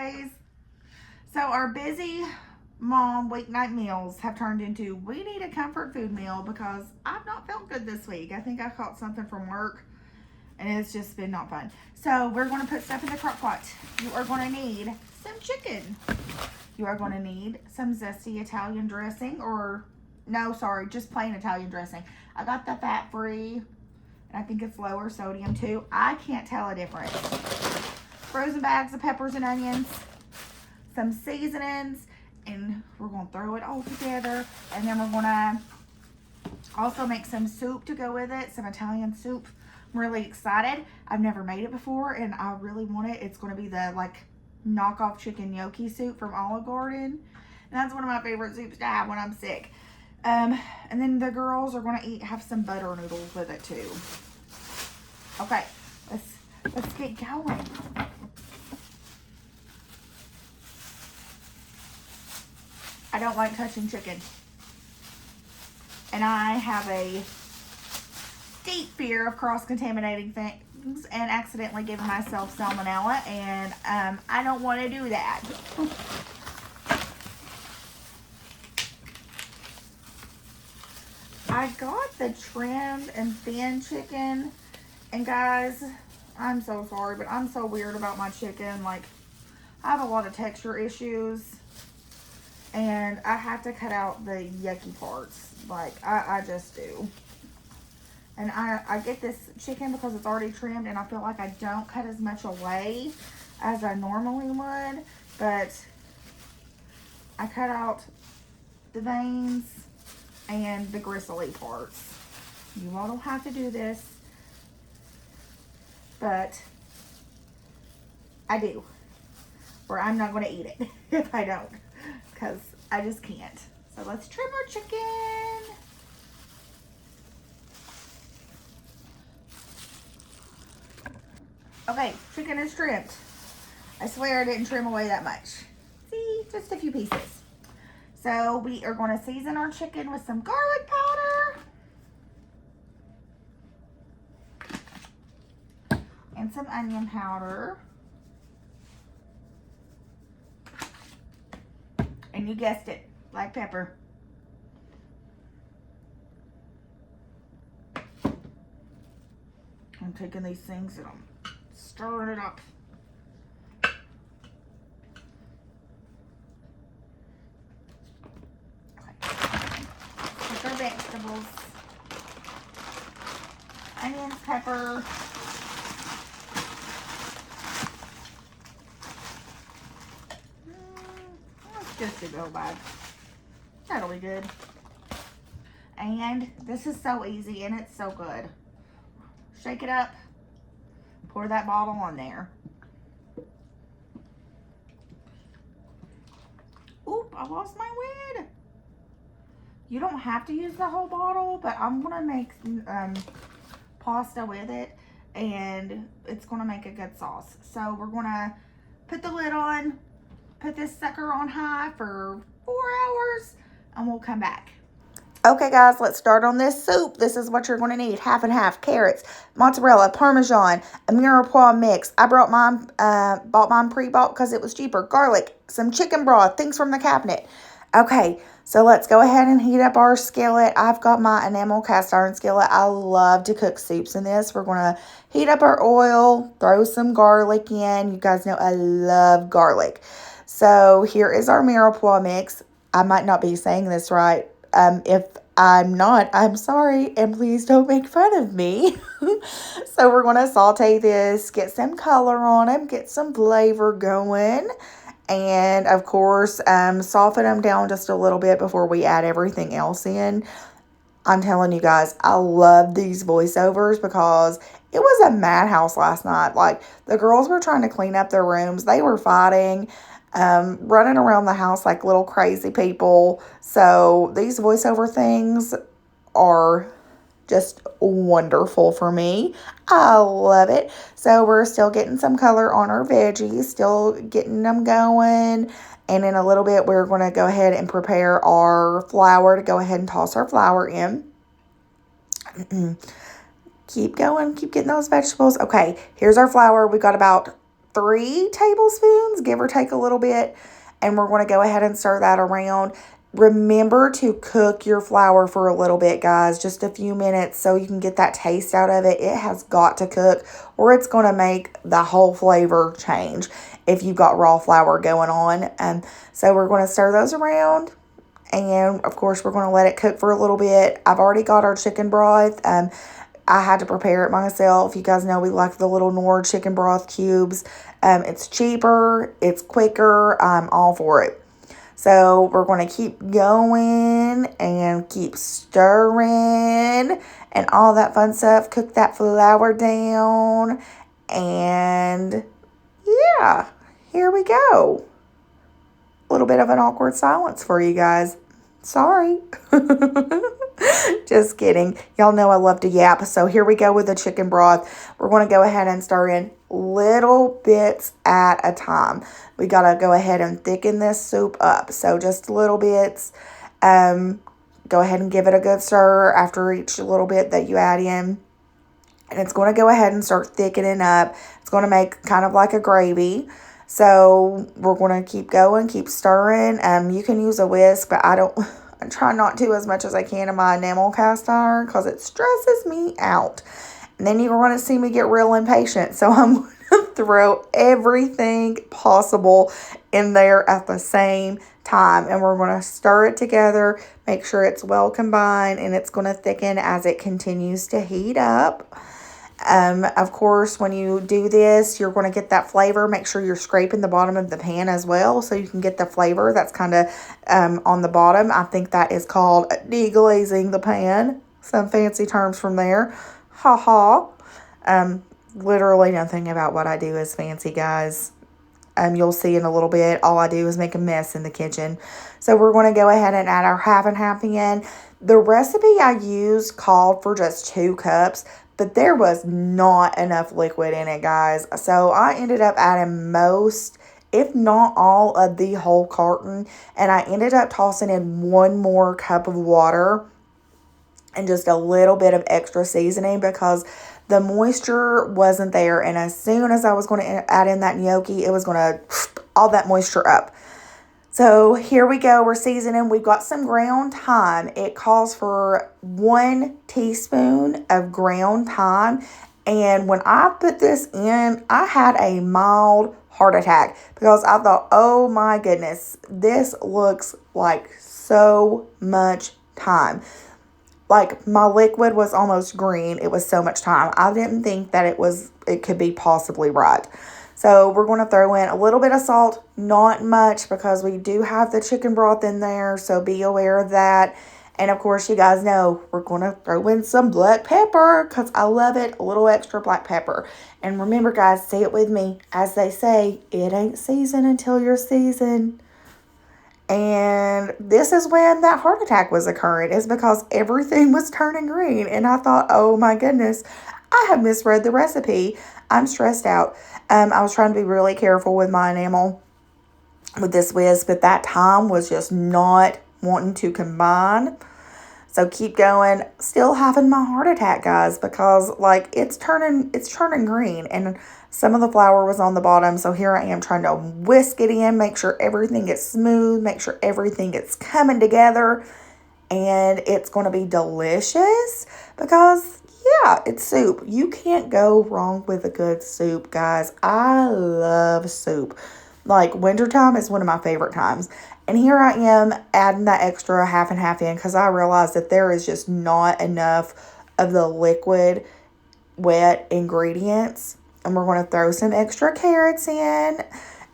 guys. So our busy mom weeknight meals have turned into we need a comfort food meal because I've not felt good this week. I think I caught something from work and it's just been not fun. So we're going to put stuff in the crock pot. You are going to need some chicken. You are going to need some zesty Italian dressing, or no, sorry, just plain Italian dressing. I got the fat free and I think it's lower sodium too. I can't tell a difference. Frozen bags of peppers and onions, some seasonings, and we're going to throw it all together. And then we're going to also make some soup to go with it, some Italian soup. I'm really excited. I've never made it before and I really want it. It's going to be the knockoff chicken gnocchi soup from Olive Garden. And that's one of my favorite soups to have when I'm sick. And then the girls are going to have some butter noodles with it too. Okay, let's get going. I don't like touching chicken. And I have a deep fear of cross-contaminating things and accidentally giving myself salmonella, and I don't want to do that. I got the trimmed and thin chicken, and guys, I'm so sorry, but I'm so weird about my chicken. I have a lot of texture issues, and I have to cut out the yucky parts. I just do. And I get this chicken because it's already trimmed, and I feel like I don't cut as much away as I normally would. But I cut out the veins and the gristly parts. You all don't have to do this, but I do. Or I'm not going to eat it if I don't, because I just can't. So let's trim our chicken. Okay, chicken is trimmed. I swear I didn't trim away that much. See, just a few pieces. So we are going to season our chicken with some garlic powder and some onion powder. And you guessed it, black pepper. I'm taking these things and I'm stirring it up. Okay. With our vegetables. Onions, pepper. Just a go bag. That'll be good. And this is so easy and it's so good. Shake it up. Pour that bottle on there. Oop, I lost my lid. You don't have to use the whole bottle, but I'm gonna make pasta with it, and it's gonna make a good sauce. So we're gonna put the lid on, put this sucker on high for 4 hours, and we'll come back. Okay, guys, let's start on this soup. This is what you're going to need. Half and half carrots, mozzarella, Parmesan, a mirepoix mix. I bought mine pre-bought because it was cheaper. Garlic, some chicken broth, things from the cabinet. Okay, so let's go ahead and heat up our skillet. I've got my enamel cast iron skillet. I love to cook soups in this. We're going to heat up our oil, throw some garlic in. You guys know I love garlic. So here is our mirepoix mix. I might not be saying this right. If I'm not, I'm sorry, and please don't make fun of me. So we're going to saute this, get some color on them, get some flavor going, and of course, soften them down just a little bit before we add everything else in. I'm telling you guys, I love these voiceovers because it was a madhouse last night. The girls were trying to clean up their rooms. They were fighting. Running around the house like little crazy people. So these voiceover things are just wonderful for me. I love it. So we're still getting some color on our veggies, still getting them going. And in a little bit, we're going to go ahead and prepare our flour to go ahead and toss our flour in. Keep going. Keep getting those vegetables. Okay, here's our flour. We got about 3 tablespoons, give or take a little bit. And we're going to go ahead and stir that around. Remember to cook your flour for a little bit, guys, just a few minutes so you can get that taste out of it. It has got to cook or it's going to make the whole flavor change if you've got raw flour going on. So we're going to stir those around. And, of course, we're going to let it cook for a little bit. I've already got our chicken broth. I had to prepare it myself. You guys know we like the little Knorr chicken broth cubes. It's cheaper. It's quicker. I'm all for it. So we're going to keep going and keep stirring and all that fun stuff. Cook that flour down. And, yeah, here we go. A little bit of an awkward silence for you guys. Sorry. Just kidding. Y'all know I love to yap. So here we go with the chicken broth. We're going to go ahead and stir in little bits at a time. We got to go ahead and thicken this soup up. So just little bits. Go ahead and give it a good stir after each little bit that you add in. And it's going to go ahead and start thickening up. It's going to make kind of like a gravy. So we're going to keep going, keep stirring. You can use a whisk, but I try not to as much as I can in my enamel cast iron because it stresses me out. And then you're going to see me get real impatient. So I'm going to throw everything possible in there at the same time. And we're going to stir it together, make sure it's well combined, and it's going to thicken as it continues to heat up. Of course, when you do this, you're going to get that flavor. Make sure you're scraping the bottom of the pan as well so you can get the flavor that's kind of on the bottom. I think that is called deglazing the pan. Some fancy terms from there. Ha ha. Literally nothing about what I do is fancy, guys. You'll see in a little bit. All I do is make a mess in the kitchen. So we're going to go ahead and add our half and half in. The recipe I used called for just 2 cups. But there was not enough liquid in it, guys. So I ended up adding most, if not all, of the whole carton. And I ended up tossing in 1 more cup of water and just a little bit of extra seasoning because the moisture wasn't there. And as soon as I was going to add in that gnocchi, it was going to all that moisture up. So here we go. We're seasoning. We've got some ground thyme. It calls for 1 teaspoon of ground thyme. And when I put this in, I had a mild heart attack because I thought, oh my goodness, this looks like so much thyme. Like my liquid was almost green. It was so much thyme. I didn't think that it could be possibly right. So we're going to throw in a little bit of salt, not much because we do have the chicken broth in there. So be aware of that. And of course, you guys know we're going to throw in some black pepper because I love it. A little extra black pepper. And remember, guys, say it with me. As they say, it ain't seasoned until you're seasoned. And this is when that heart attack was occurring. It's because everything was turning green. And I thought, oh my goodness, I have misread the recipe. I'm stressed out. I was trying to be really careful with my enamel with this whisk, but that time was just not wanting to combine. So keep going. Still having my heart attack, guys, because like it's turning green and some of the flour was on the bottom. So here I am trying to whisk it in, make sure everything gets smooth, make sure everything gets coming together, and it's going to be delicious because yeah, it's soup. You can't go wrong with a good soup, guys. I love soup. Like, wintertime is one of my favorite times. And here I am adding that extra half and half in because I realized that there is just not enough of the liquid, wet ingredients. And we're going to throw some extra carrots in.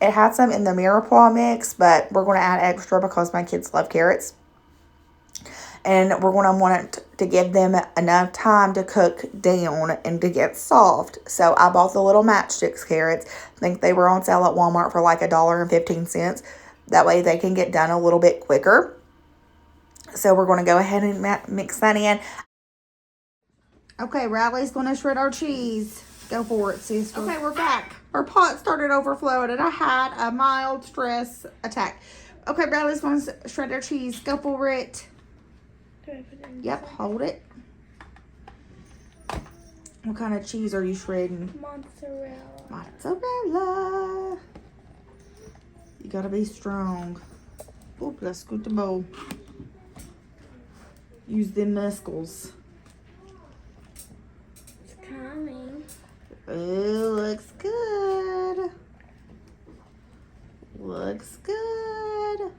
It had some in the mirepoix mix, but we're going to add extra because my kids love carrots. And we're going to want it to give them enough time to cook down and to get soft. So I bought the little matchsticks carrots. I think they were on sale at Walmart for like $1.15. That way they can get done a little bit quicker. So we're going to go ahead and mix that in. Okay, Riley's going to shred our cheese. Go for it, sister. Okay, we're back. Our pot started overflowing and I had a mild stress attack. Okay, Riley's going to shred our cheese. Go for it. Yep, hold it. What kind of cheese are you shredding? Mozzarella. Mozzarella. You gotta be strong. Oh, let's scoot the bowl. Use them muscles. It's coming. Oh, looks good. Looks good.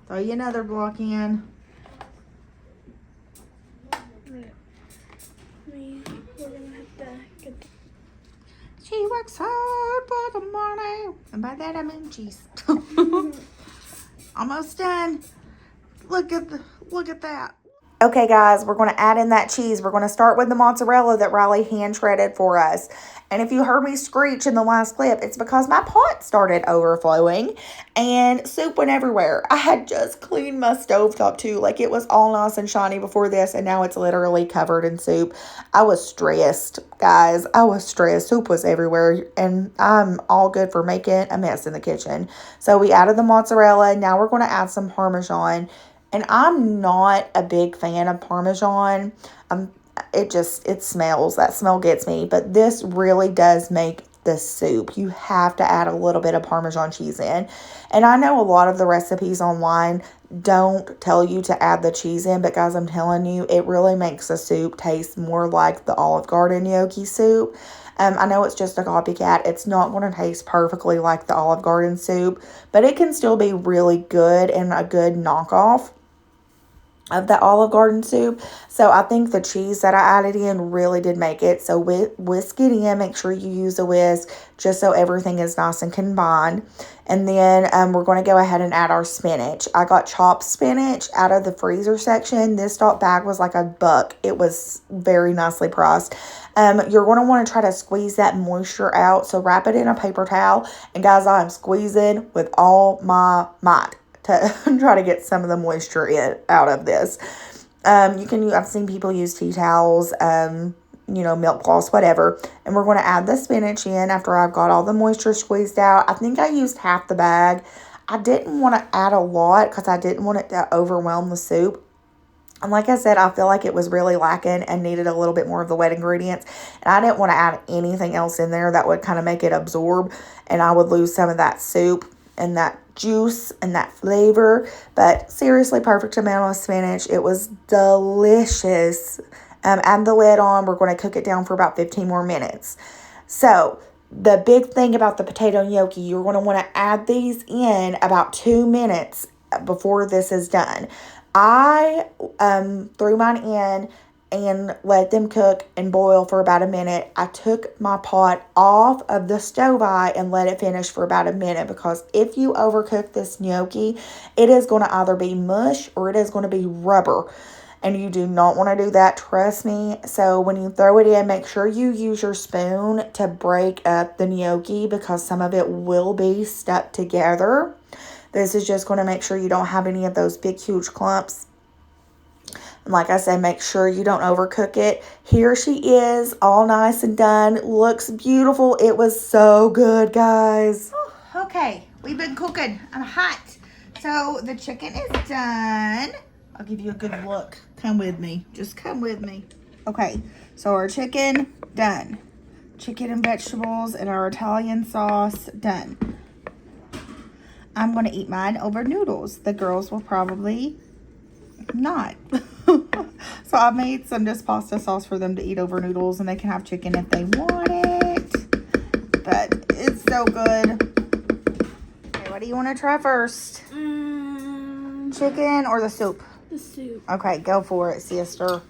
Throw you another block in. We're gonna have to get. She works hard for the money. And by that I mean cheese. Almost done. Look at that. Okay, guys, we're going to add in that cheese. We're going to start with the mozzarella that Riley hand shredded for us. And if you heard me screech in the last clip, it's because my pot started overflowing and soup went everywhere. I had just cleaned my stovetop too. Like, it was all nice and shiny before this, and now it's literally covered in soup. I was stressed, guys. I was stressed. Soup was everywhere, and I'm all good for making a mess in the kitchen. So we added the mozzarella. Now we're going to add some Parmesan. And I'm not a big fan of Parmesan. It smells. That smell gets me. But this really does make the soup. You have to add a little bit of Parmesan cheese in. And I know a lot of the recipes online don't tell you to add the cheese in. But guys, I'm telling you, it really makes the soup taste more like the Olive Garden gnocchi soup. I know it's just a copycat. It's not going to taste perfectly like the Olive Garden soup. But it can still be really good and a good knockoff of the Olive Garden soup. So I think the cheese that I added in really did make it. So whisk it in. Make sure you use a whisk just so everything is nice and combined. And then we're going to go ahead and add our spinach. I got chopped spinach out of the freezer section. This bag was like $1. It was very nicely priced. You're going to want to try to squeeze that moisture out. So wrap it in a paper towel. And guys, I am squeezing with all my might to try to get some of the moisture out of this. I've seen people use tea towels, milk cloths, whatever. And we're going to add the spinach in after I've got all the moisture squeezed out. I think I used half the bag. I didn't want to add a lot because I didn't want it to overwhelm the soup. And like I said, I feel like it was really lacking and needed a little bit more of the wet ingredients. And I didn't want to add anything else in there that would kind of make it absorb. And I would lose some of that soup and that juice and that flavor. But seriously, perfect amount of spinach. It was delicious. Add the lid on. We're going to cook it down for about 15 more minutes. So the big thing about the potato gnocchi, you're going to want to add these in about 2 minutes before this is done. I threw mine in and let them cook and boil for about a minute. I took my pot off of the stove eye and let it finish for about a minute, because if you overcook this gnocchi, it is going to either be mush or it is going to be rubber. And you do not want to do that, trust me. So when you throw it in, make sure you use your spoon to break up the gnocchi, because some of it will be stuck together. This is just going to make sure you don't have any of those big, huge clumps. And like I said, make sure you don't overcook it. Here she is, all nice and done. Looks beautiful. It was so good, guys. Oh, okay, we've been cooking. I'm hot. So the chicken is done. I'll give you a good look. Come with me. Just come with me. Okay, so our chicken, done. Chicken and vegetables and our Italian sauce, done. I'm going to eat mine over noodles. The girls will probably not. So I made some just pasta sauce for them to eat over noodles, and they can have chicken if they want it. But it's so good. Okay, what do you want to try first? Chicken or the soup? The soup. Okay, go for it, sister.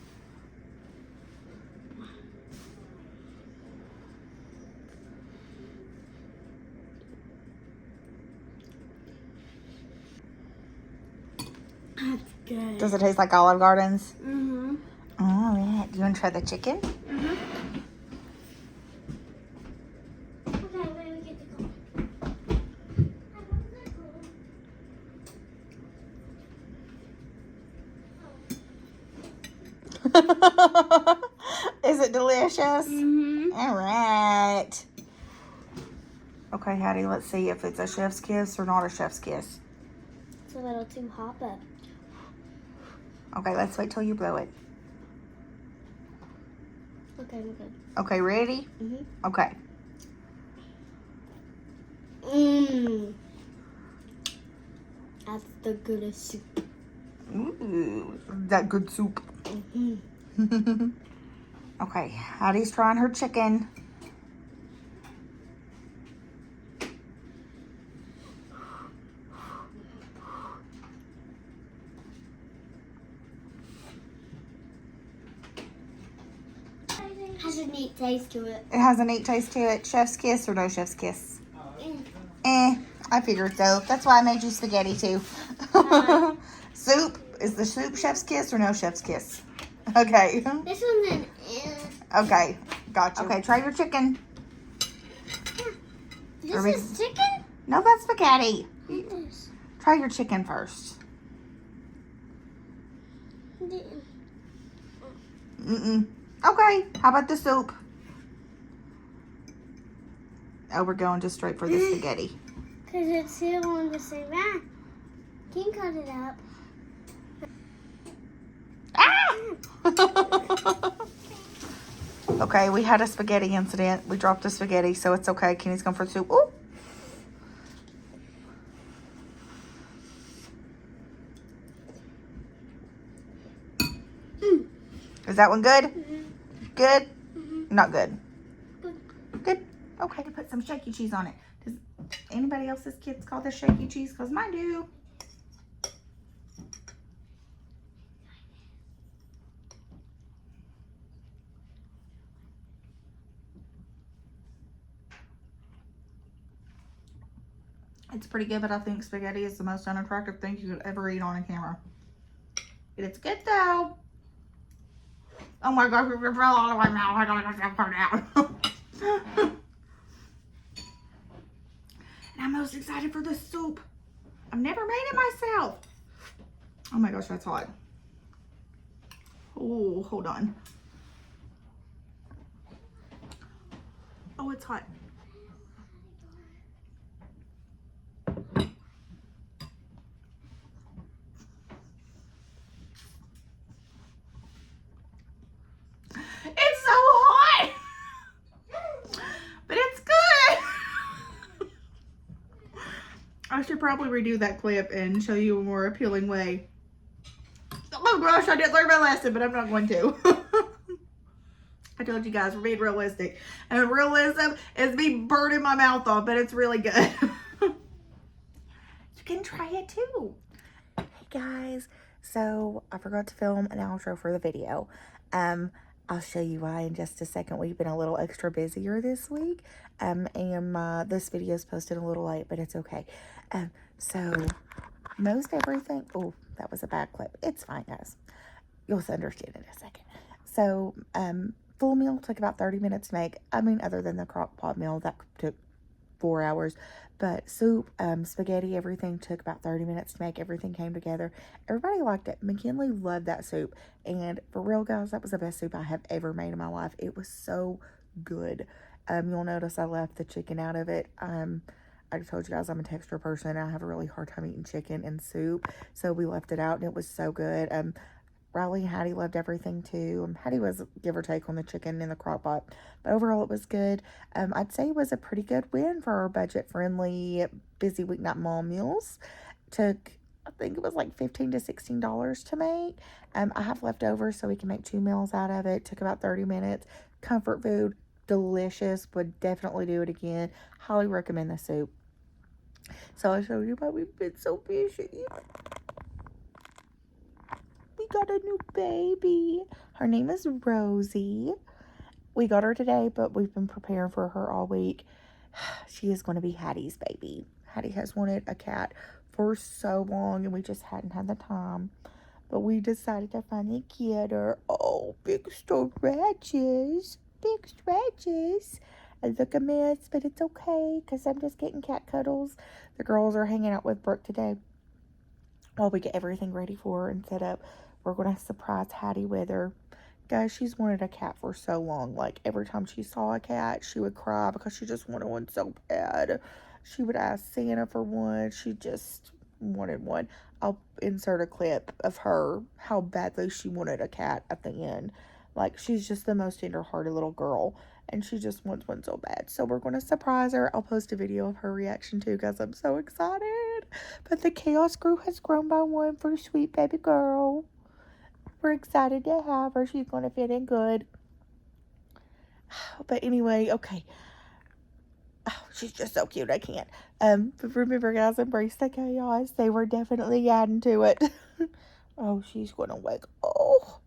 That's good. Does it taste like Olive Garden's? Mm-hmm. All right. Do you want to try the chicken? Mm-hmm. Okay, wait, we get to go. Is it delicious? Mm-hmm. All right. Okay, Hattie, let's see if it's a chef's kiss or not a chef's kiss. It's a little too hot, but... Okay, let's wait till you blow it. Okay, I'm good. Okay, ready? Mm-hmm. Okay. Mmm. That's the goodest soup. Ooh, that good soup. Mm-hmm. Okay, Hattie's trying her chicken. Has a neat taste to it. It has a neat taste to it. Chef's kiss or no chef's kiss? I figured so. That's why I made you spaghetti too. Soup. Is the soup chef's kiss or no chef's kiss? Okay. This one's an Okay. Gotcha. Okay, try your chicken. This is chicken? No, that's spaghetti. Yes. Try your chicken first. Mm-mm. Okay, how about the soup? Oh, we're going just straight for the spaghetti. Because it's still on the same rack. Can you cut it up? Ah! Okay, we had a spaghetti incident. We dropped the spaghetti, so it's okay. Kenny's going for soup. Ooh. Is that one good? Good? Not good. Good. Okay, to put some shaky cheese on it. Does anybody else's kids call this shaky cheese? Because mine do. It's pretty good, but I think spaghetti is the most unattractive thing you could ever eat on a camera. But it's good though. Oh my gosh, we're all out of my mouth. I gotta get that part out. And I'm most excited for the soup. I've never made it myself. Oh my gosh, that's hot. Oh, hold on. Oh, it's hot. It's so hot. But it's good. I should probably redo that clip and show you a more appealing way. Oh gosh, I didn't learn my lesson, but I'm not going to. I told you guys, we're being realistic. And realism is me burning my mouth off, but it's really good. You can try it too. Hey guys, so I forgot to film an outro for the video. I'll show you why in just a second. We've been a little extra busier this week. And this video is posted a little late, but it's okay. So most everything, oh, that was a bad clip. It's fine, guys. You'll understand in a second. So, full meal took about 30 minutes to make. I mean, other than the Crockpot meal, that took 4 hours. But soup, spaghetti, everything took about 30 minutes to make. Everything came together. Everybody liked it. McKinley loved that soup. And for real, guys, that was the best soup I have ever made in my life. It was so good. You'll notice I left the chicken out of it. I told you guys I'm a texture person. I have a really hard time eating chicken and soup. So we left it out, and it was so good. Riley and Hattie loved everything too. Hattie was give or take on the chicken in the crock pot, but overall it was good. I'd say it was a pretty good win for our budget-friendly busy weeknight mall meals. Took, I think it was like $15 to $16 to make. I have leftovers, so we can make 2 meals out of it. Took about 30 minutes. Comfort food, delicious. Would definitely do it again. Highly recommend the soup. So I'll show you why we've been so busy. We got a new baby. Her name is Rosie. We got her today, but we've been preparing for her all week. She is going to be Hattie's baby. Hattie has wanted a cat for so long, and we just hadn't had the time. But we decided to finally get her. Oh, big stretches. Big stretches. I look a mess, but it's okay, because I'm just getting cat cuddles. The girls are hanging out with Brooke today while we get everything ready for her and set up. We're going to surprise Hattie with her. Guys, she's wanted a cat for so long. Like, every time she saw a cat, she would cry because she just wanted one so bad. She would ask Santa for one. She just wanted one. I'll insert a clip of her, how badly she wanted a cat at the end. Like, she's just the most tender-hearted little girl, and she just wants one so bad. So we're going to surprise her. I'll post a video of her reaction too, because I'm so excited. But the chaos screw has grown by one for the sweet baby girl. We're excited to have her. She's going to fit in good. But anyway, okay. Oh, she's just so cute. I can't. But remember, guys, embrace the chaos. They were definitely adding to it. Oh, she's going to wake. Oh,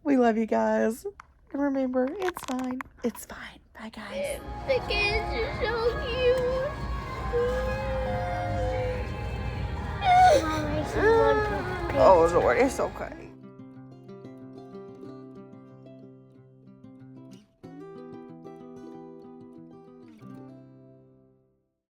we love you guys. Remember, it's fine. It's fine. Bye, guys. The kids are so cute. Oh, Lord, it's okay.